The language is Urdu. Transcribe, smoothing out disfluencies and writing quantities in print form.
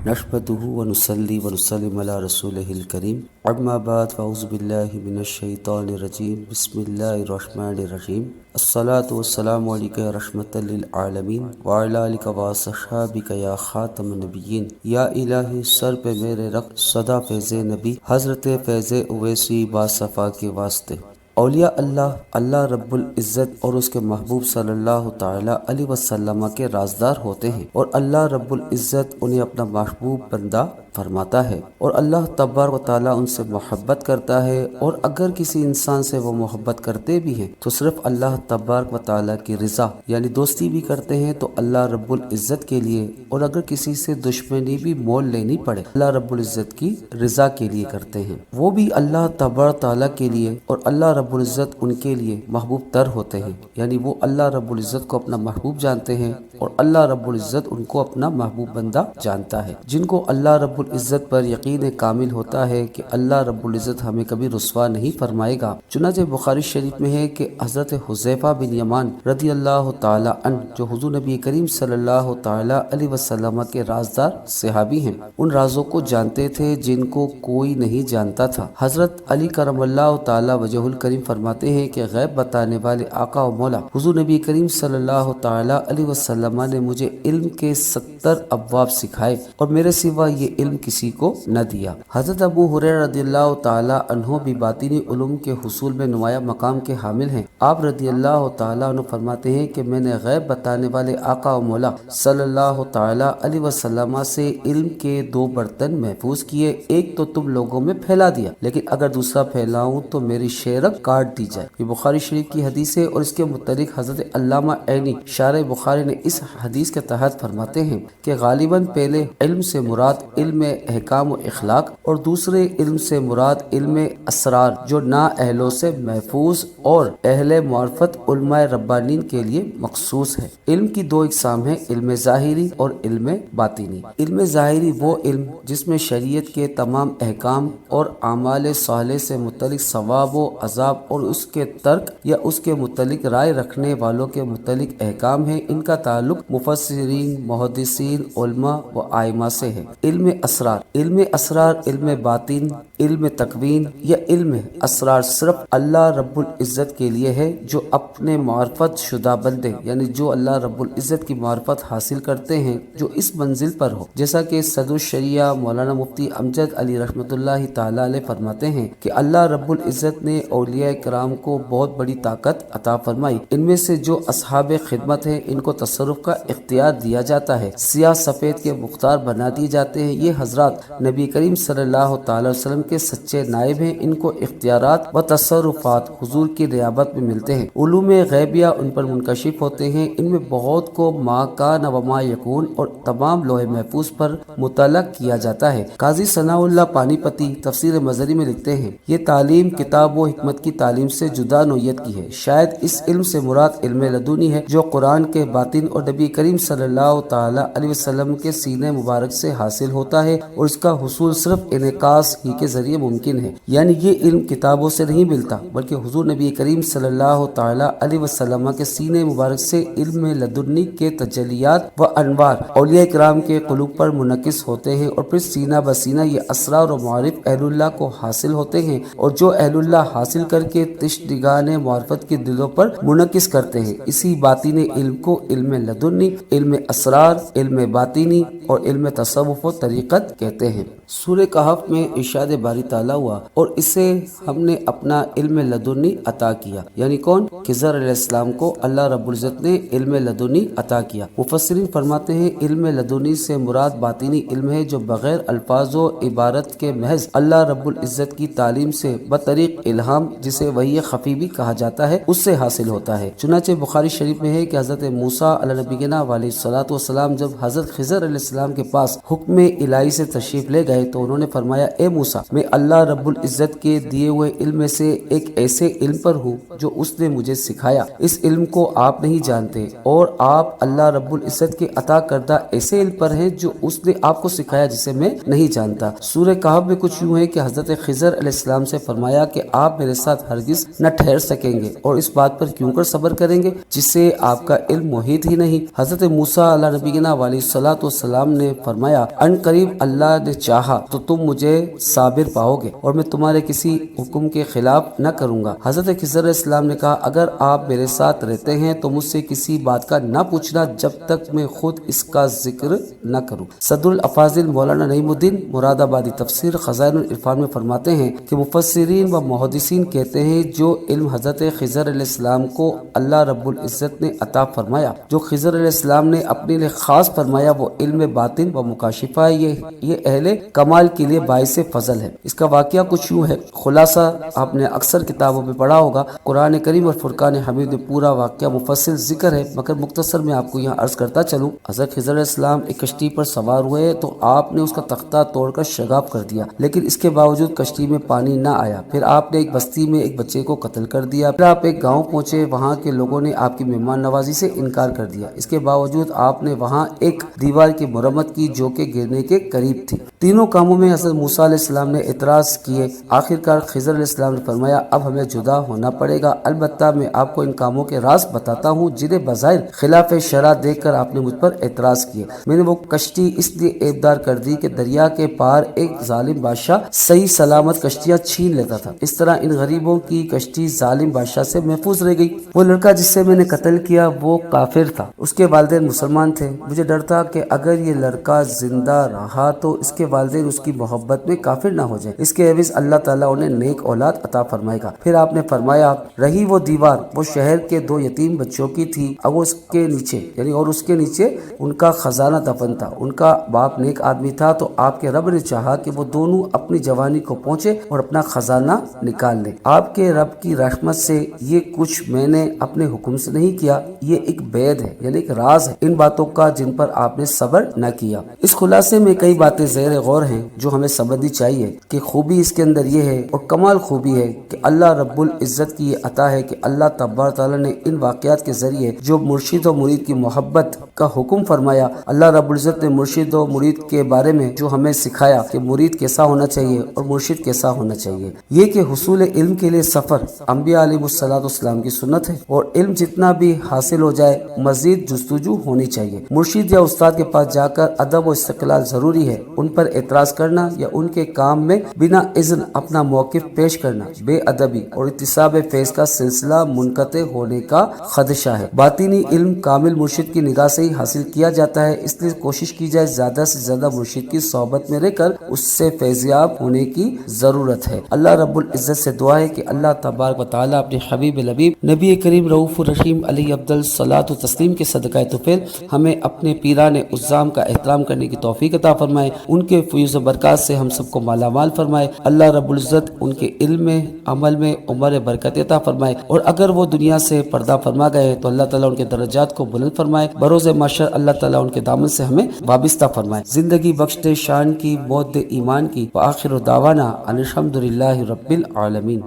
نحمده ونصلي ونسلم على رسوله الكريم اما بعد فاعوذ بالله من الشیطان الرجیم بسم اللہ الرحمن الرحیم الصلاة والسلام علیک یا رحمۃ للعالمین وعلی آلک واصحابک یا خاتم النبیین یا الہی سر پہ میرے رکھ صدا فیض نبی حضرت فیض اویسی باصفا کے واسطے۔ اولیاء اللہ رب العزت اور اس کے محبوب صلی اللہ تعالی علیہ وسلم کے رازدار ہوتے ہیں، اور اللہ رب العزت انہیں اپنا محبوب بندہ فرماتا ہے، اور اللہ تبارک و تعالی ان سے محبت کرتا ہے، اور اگر کسی انسان سے وہ محبت کرتے بھی ہیں تو صرف اللہ تبارک و تعالی کی رضا یعنی دوستی بھی کرتے ہیں تو اللہ رب العزت کے لیے، اور اگر کسی سے دشمنی بھی مول لینی پڑے اللہ رب العزت کی رضا کے لیے کرتے ہیں، وہ بھی اللہ تبارک و تعالی کے لیے، اور اللہ رب العزت ان کے لیے محبوب تر ہوتے ہیں، یعنی وہ اللہ رب العزت کو اپنا محبوب جانتے ہیں اور اللہ رب العزت ان کو اپنا محبوب بندہ جانتا ہے۔ جن کو اللہ رب العزت پر یقین کامل ہوتا ہے کہ اللہ رب العزت ہمیں کبھی رسوا نہیں فرمائے گا۔ چنانچہ بخاری شریف میں ہے کہ حضرت حذیفہ بن یمان رضی اللہ تعالی عنہ جو حضور نبی کریم صلی اللہ تعالی علیہ وسلم کے رازدار صحابی ہیں، ان رازوں کو جانتے تھے جن کو کوئی نہیں جانتا تھا۔ حضرت علی کرم اللہ تعالی وجہ الکریم فرماتے ہیں کہ غیب بتانے والے آقا و مولا حضور نبی کریم صلی اللہ تعالی علیہ وسلم نے مجھے علم کے 70 ابواب سکھائے اور میرے سوا یہ علم کسی کو نہ دیا۔ حضرت ابو ہریرہ رضی اللہ تعالی عنہ بھی باطنی علوم کے حصول میں نمایاں مقام کے حامل ہیں۔ آپ رضی اللہ تعالی عنہ فرماتے ہیں کہ میں نے غیب بتانے والے آقا و مولا صلی اللہ تعالی علیہ وسلم سے علم کے 2 برتن محفوظ کیے، ایک تو تم لوگوں میں پھیلا دیا، لیکن اگر دوسرا پھیلاؤں تو میری شیرب کاٹ دی جائے۔ یہ بخاری شریف کی حدیث ہے، اور اس کے متعلق حضرت علامہ عینی شارح بخاری نے اس حدیث کے تحت فرماتے ہیں کہ غالباً پہلے علم سے مراد علم احکام و اخلاق، اور دوسرے علم سے مراد علم اسرار جو نا اہلوں سے محفوظ اور اہل معرفت علماء ربانین کے لیے مخصوص ہے۔ علم کی 2 اقسام ہیں، علم ظاہری اور علم باطنی۔ علم ظاہری وہ علم جس میں شریعت کے تمام احکام اور اعمال صالح سے متعلق ثواب و عذاب اور اس کے ترک یا اس کے متعلق رائے رکھنے والوں کے متعلق احکام ہیں، ان کا تعلق مفسرین، محدثین، علماء و ائمہ سے ہے۔ علم اسرار علم باطن، علم تکوین یا علم اسرار صرف اللہ رب العزت کے لیے ہے، جو اپنے معرفت شدہ بندے یعنی جو اللہ رب العزت کی معرفت حاصل کرتے ہیں جو اس منزل پر ہو، جیسا کہ صدر الشریعہ مولانا مفتی امجد علی رحمۃ اللہ تعالی علیہ فرماتے ہیں کہ اللہ رب العزت نے اولیاء کرام کو بہت بڑی طاقت عطا فرمائی، ان میں سے جو اصحاب خدمت ہیں ان کو تصرف کا اختیار دیا جاتا ہے، سیاہ سفید کے مختار بنا دیے جاتے ہیں۔ یہ حضرات نبی کریم صلی اللہ تعالی وسلم کے سچے نائب ہیں، ان کو اختیارات و تصرفات حضور کی نیابت میں ملتے ہیں، علوم غیبیہ ان پر منکشف ہوتے ہیں، ان میں بہت کو ما کان و ما یکون اور تمام لوح محفوظ پر متعلق کیا جاتا ہے۔ قاضی ثناء اللہ پانی پتی تفسیر مظہری میں لکھتے ہیں، یہ تعلیم کتاب و حکمت کی تعلیم سے جدا نوعیت کی ہے، شاید اس علم سے مراد علم لدنی ہے جو قرآن کے باطن اور نبی کریم صلی اللہ تعالی علیہ وسلم کے سینے مبارک سے حاصل ہوتا ہے، اور اس کا حصول صرف انعکاس ہی کے ذریعے ممکن ہے، یعنی یہ علم کتابوں سے نہیں ملتا بلکہ حضور نبی کریم صلی اللہ تعالی علیہ وسلم کے سینے مبارک سے علم لدنی کے تجلیات و انوار اولیاء کرام کے قلوب پر منعکس ہوتے ہیں، اور پھر سینہ بسینہ یہ اسرار و معارف اہل اللہ کو حاصل ہوتے ہیں، اور جو اہل اللہ حاصل کر کے تشنگان معرفت کے دلوں پر منعکس کرتے ہیں۔ اسی باطنی علم کو علم لدنی، علم اسرار، علم باطنی اور علم تصوف و طریقت کہتے ہیں۔ سورہ کہف میں ارشاد باری تعالیٰ ہوا اور اسے ہم نے اپنا علم لدنی عطا کیا، یعنی کون؟ خضر علیہ السلام کو اللہ رب العزت نے علم لدنی عطا کیا۔ مفسرین فرماتے ہیں علم لدنی سے مراد باطنی علم ہے جو بغیر الفاظ و عبارت کے محض اللہ رب العزت کی تعلیم سے بطریق الہام جسے وحی خفی بھی کہا جاتا ہے اس سے حاصل ہوتا ہے۔ چنانچہ بخاری شریف میں ہے کہ حضرت موسیٰ علیہ نبینا علیہ الصلوۃ والسلام جب حضرت خضر علیہ السلام کے پاس حکم الہی سے تشریف لے گئے تو انہوں نے فرمایا، اے موسیٰ میں اللہ رب العزت کے دیے ہوئے علم میں سے ایک ایسے علم پر ہوں جو اس نے مجھے سکھایا۔ اس علم کو آپ نہیں جانتے اور آپ اللہ رب العزت کے عطا کردہ ایسے علم پر ہیں جو اس نے آپ کو سکھایا جسے میں نہیں جانتا۔ سورہ کہف میں کچھ یوں ہے کہ حضرت خضر علیہ السلام سے فرمایا کہ آپ میرے ساتھ ہرگز نہ ٹھہر سکیں گے اور اس بات پر کیوں کر صبر کریں گے جسے آپ کا علم محیط ہی نہیں۔ حضرت موسیٰ علیہ نبینا علیہ الصلوۃ والسلام نے فرمایا ان قریب اللہ نے چاہا تو تم مجھے صابر پاؤ گے اور میں تمہارے کسی حکم کے خلاف نہ کروں گا۔ حضرت خضر علیہ السلام نے کہا اگر آپ میرے ساتھ رہتے ہیں تو مجھ سے کسی بات کا نہ پوچھنا جب تک میں خود اس کا ذکر نہ کروں۔ صدر الافاضل مولانا نعیم الدین مراد آبادی تفسیر خزائن العرفان میں فرماتے ہیں کہ مفسرین و محدثین کہتے ہیں جو علم حضرت خضر علیہ السلام کو اللہ رب العزت نے عطا فرمایا، جو خضر علیہ السلام نے اپنے لیے خاص فرمایا، وہ علم باطن و مکاشفہ ہے۔ یہ اہل کمال کے لیے باعث فضل ہے۔ اس کا واقعہ کچھ یوں ہے، خلاصہ آپ نے اکثر کتابوں میں پڑھا ہوگا، قرآن کریم اور فرقان حمید میں پورا واقعہ مفصل ذکر ہے، مگر مختصر میں آپ کو یہاں عرض کرتا چلوں۔ حضرت خضر علیہ السلام ایک کشتی پر سوار ہوئے تو آپ نے اس کا تختہ توڑ کر شگاف کر دیا، لیکن اس کے باوجود کشتی میں پانی نہ آیا۔ پھر آپ نے ایک بستی میں ایک بچے کو قتل کر دیا۔ پھر آپ ایک گاؤں پہنچے، وہاں کے لوگوں نے آپ کی مہمان نوازی سے انکار کر دیا۔ اس کے باوجود آپ نے وہاں ایک دیوار کی مرمت کی جو کہ گرنے کے قریب تھی۔ تینوں کاموں میں حضرت موسیٰ علیہ السلام نے اعتراض کیے۔ آخرکار خضر علیہ السلام نے فرمایا اب ہمیں جدا ہونا پڑے گا، البتہ میں آپ کو ان کاموں کے راز بتاتا ہوں جنہیں بظاہر خلاف شرع دیکھ کر آپ نے مجھ پر اعتراض کیے۔ میں نے وہ کشتی اس لیے عیبدار کر دی کہ دریا کے پار ایک ظالم بادشاہ صحیح سلامت کشتیاں چھین لیتا تھا، اس طرح ان غریبوں کی کشتی ظالم بادشاہ سے محفوظ رہ گئی۔ وہ لڑکا جس سے میں نے قتل کیا وہ کافر تھا، اس کے والدین مسلمان تھے۔ مجھے ڈر تھا کہ اگر یہ لڑکا زندہ رہا تو اس کے والدین اس کی محبت میں کافر نہ ہو جائیں، اس کے عوض اللہ تعالیٰ انہیں نیک اولاد عطا فرمائے گا۔ پھر آپ نے فرمایا رہی وہ دیوار، وہ شہر کے 2 یتیم بچوں کی تھی اور اس کے نیچے ان کا خزانہ دفن تھا۔ ان کا باپ نیک آدمی تھا تو آپ کے رب نے چاہا کہ وہ دونوں اپنی جوانی کو پہنچے اور اپنا خزانہ نکال لیں۔ آپ کے رب کی رحمت سے یہ کچھ میں نے اپنے حکم سے نہیں کیا، یہ ایک بید ہے، یعنی ایک راز ہے ان باتوں کا جن پر آپ نے صبر نہ کیا۔ اس خلاصے میں کئی باتیں زیر غور ہیں جو ہمیں سمجھنی چاہیے کہ خوبی اس کے اندر یہ ہے اور کمال خوبی ہے کہ اللہ رب العزت کی یہ عطا ہے کہ اللہ تبارک تعالیٰ نے ان واقعات کے ذریعے جو مرشد و مرید کی محبت کا حکم فرمایا، اللہ رب العزت نے مرشد و مرید کے بارے میں جو ہمیں سکھایا کہ مرید کیسا ہونا چاہیے اور مرشد کیسا ہونا چاہیے، یہ کہ حصول علم کے لیے سفر انبیاء علیہ السلام کی سنت ہے اور علم جتنا بھی حاصل ہو جائے مزید جستجو ہونی چاہیے۔ مرشد یا استاد کے پاس جا کر ادب و استقلال ضروری ہے، ان پر اعتراض کرنا یا ان کے کام میں بنا اذن اپنا موقف پیش کرنا بے ادبی اور اعتصاب فیض کا سلسلہ منقطع ہونے کا خدشہ ہے۔ باطنی علم کامل مرشد کی نگاہ سے ہی حاصل کیا جاتا ہے، اس لیے کوشش کی جائے زیادہ سے زیادہ مرشد کی صحبت میں رہ کر اس سے فیضیاب ہونے کی ضرورت ہے۔ اللہ رب العزت سے دعا ہے کہ اللہ تبارک و تعالیٰ اپنے حبیب لبیب نبی کریم رؤوف الرحیم علیہ افضل الصلاۃ و تسلیم کے صدقہ طفیل ہمیں اپنے پیران عظام کا احترام کرنے کی توفیق عطا فرمائے، ان کے فیض و برکات سے ہم سب کو مالا مال فرمائے۔ اللہ رب العزت ان کے علم میں، عمل میں عمر برکت عطا فرمائے، اور اگر وہ دنیا سے پردہ فرما گئے تو اللہ تعالیٰ ان کے درجات کو بلند فرمائے، بروز محشر اللہ تعالیٰ ان کے دامن سے ہمیں وابستہ فرمائے، زندگی بخش دے شان کی، موت دے ایمان کی، وآخر دعوانا ان الحمد للہ رب العالمین۔